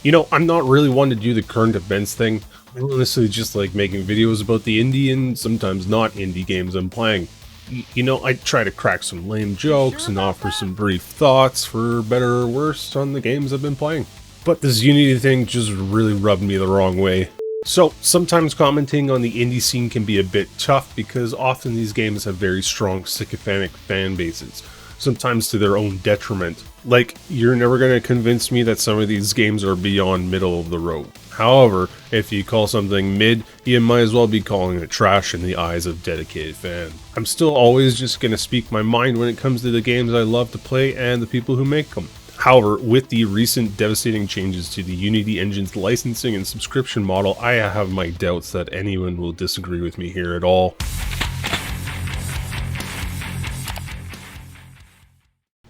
I'm not really one to do the current events thing. I honestly just like making videos about the indie and sometimes not indie games I'm playing. I try to crack some lame jokes and offer some brief thoughts for better or worse on the games I've been playing. But this Unity thing just really rubbed me the wrong way. So sometimes commenting on the indie scene can be a bit tough because often these games have very strong sycophantic fan bases, sometimes to their own detriment. Like, you're never going to convince me that some of these games are beyond middle of the road. However, if you call something mid, you might as well be calling it trash in the eyes of dedicated fans. I'm still always just going to speak my mind when it comes to the games I love to play and the people who make them. However, with the recent devastating changes to the Unity engine's licensing and subscription model, I have my doubts that anyone will disagree with me here at all.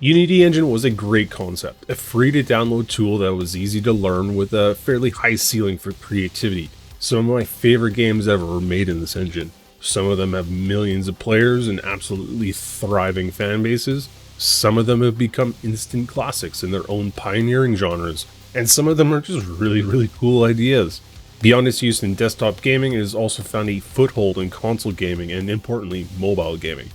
Unity Engine was a great concept, a free-to-download tool that was easy to learn with a fairly high ceiling for creativity. Some of my favorite games ever were made in this engine. Some of them have millions of players and absolutely thriving fan bases. Some of them have become instant classics in their own pioneering genres, and some of them are just really cool ideas. Beyond its use in desktop gaming, it has also found a foothold in console gaming and, importantly, mobile gaming.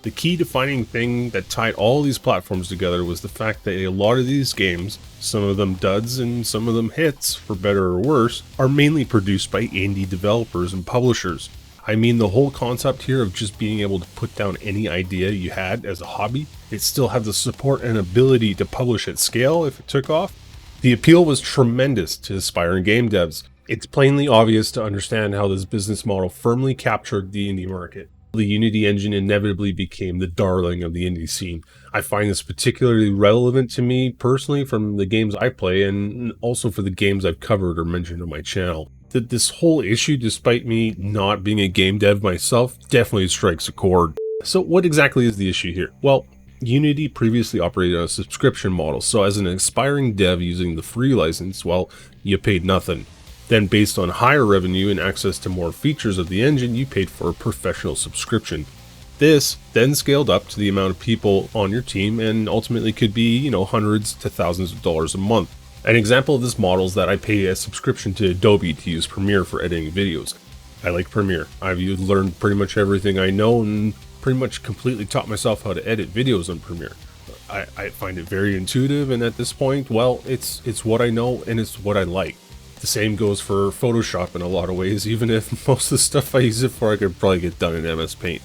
The key defining thing that tied all these platforms together was the fact that a lot of these games, some of them duds and some of them hits, for better or worse, are mainly produced by indie developers and publishers. I mean, the whole concept here of just being able to put down any idea you had as a hobby, it still had the support and ability to publish at scale if it took off. The appeal was tremendous to aspiring game devs. It's plainly obvious to understand how this business model firmly captured the indie market. The Unity engine inevitably became the darling of the indie scene. I find this particularly relevant to me personally from the games I play and also for the games I've covered or mentioned on my channel. That this whole issue, despite me not being a game dev myself, definitely strikes a chord. So what exactly is the issue here? Well, Unity previously operated on a subscription model, so as an aspiring dev using the free license, well, you paid nothing. Then based on higher revenue and access to more features of the engine, you paid for a professional subscription. This then scaled up to the amount of people on your team and ultimately could be, hundreds to thousands of dollars a month. An example of this model is that I pay a subscription to Adobe to use Premiere for editing videos. I like Premiere. I've learned pretty much everything I know and pretty much completely taught myself how to edit videos on Premiere. I find it very intuitive, and at this point, well, it's what I know and it's what I like. The same goes for Photoshop in a lot of ways, even if most of the stuff I use it for I could probably get done in MS Paint.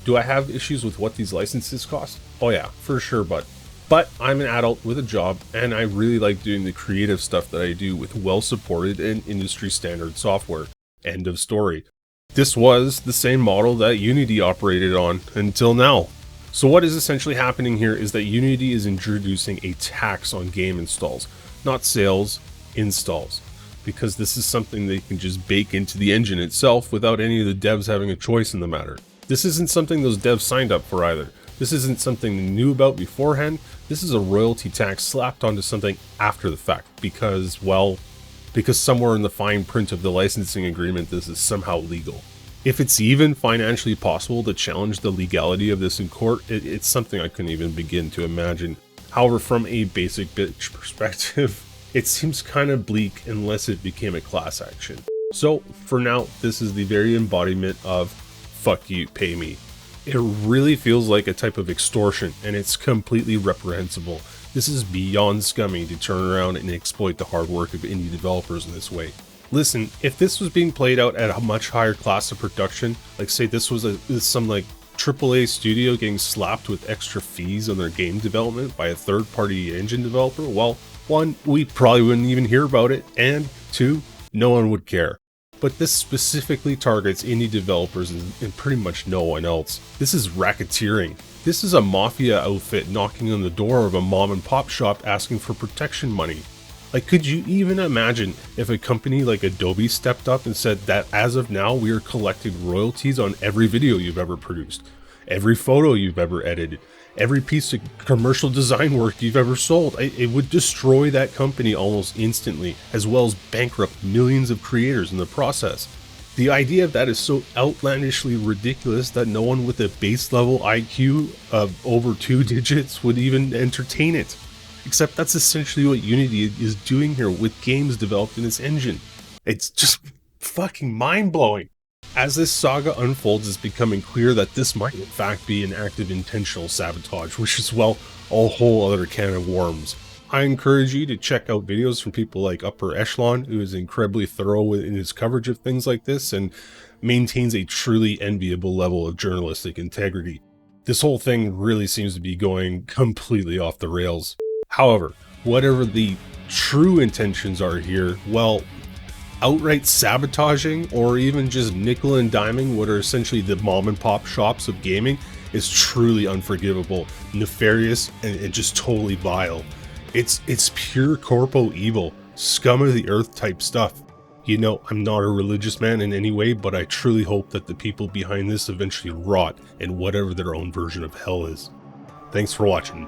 Do I have issues with what these licenses cost? Oh yeah, for sure, But I'm an adult with a job, and I really like doing the creative stuff that I do with well-supported and industry-standard software. End of story. This was the same model that Unity operated on until now. So what is essentially happening here is that Unity is introducing a tax on game installs, not sales, installs. Because this is something they can just bake into the engine itself without any of the devs having a choice in the matter. This isn't something those devs signed up for either. This isn't something they knew about beforehand. This is a royalty tax slapped onto something after the fact because somewhere in the fine print of the licensing agreement this is somehow legal. If it's even financially possible to challenge the legality of this in court, it's something I couldn't even begin to imagine. However, from a basic bitch perspective, it seems kind of bleak unless it became a class action. So for now, this is the very embodiment of fuck you, pay me. It really feels like a type of extortion, and it's completely reprehensible. This is beyond scummy to turn around and exploit the hard work of indie developers in this way. Listen, if this was being played out at a much higher class of production, like say this was some AAA studio getting slapped with extra fees on their game development by a third-party engine developer, well, 1, we probably wouldn't even hear about it, and 2, no one would care. But this specifically targets indie developers and pretty much no one else. This is racketeering. This is a mafia outfit knocking on the door of a mom and pop shop asking for protection money. Like, could you even imagine if a company like Adobe stepped up and said that as of now we are collecting royalties on every video you've ever produced, every photo you've ever edited, every piece of commercial design work you've ever sold? It would destroy that company almost instantly, as well as bankrupt millions of creators in the process. The idea of that is so outlandishly ridiculous that no one with a base level IQ of over 2 digits would even entertain it. Except that's essentially what Unity is doing here with games developed in its engine. It's just fucking mind-blowing. As this saga unfolds, it's becoming clear that this might in fact be an act of intentional sabotage, which is, well, a whole other can of worms. I encourage you to check out videos from people like Upper Echelon, who is incredibly thorough in his coverage of things like this and maintains a truly enviable level of journalistic integrity. This whole thing really seems to be going completely off the rails. However, whatever the true intentions are here, well, outright sabotaging or even just nickel and diming what are essentially the mom and pop shops of gaming is truly unforgivable, nefarious, and just totally vile. It's pure corpo evil, scum of the earth type stuff. You know, I'm not a religious man in any way, but I truly hope that the people behind this eventually rot in whatever their own version of hell is. Thanks for watching.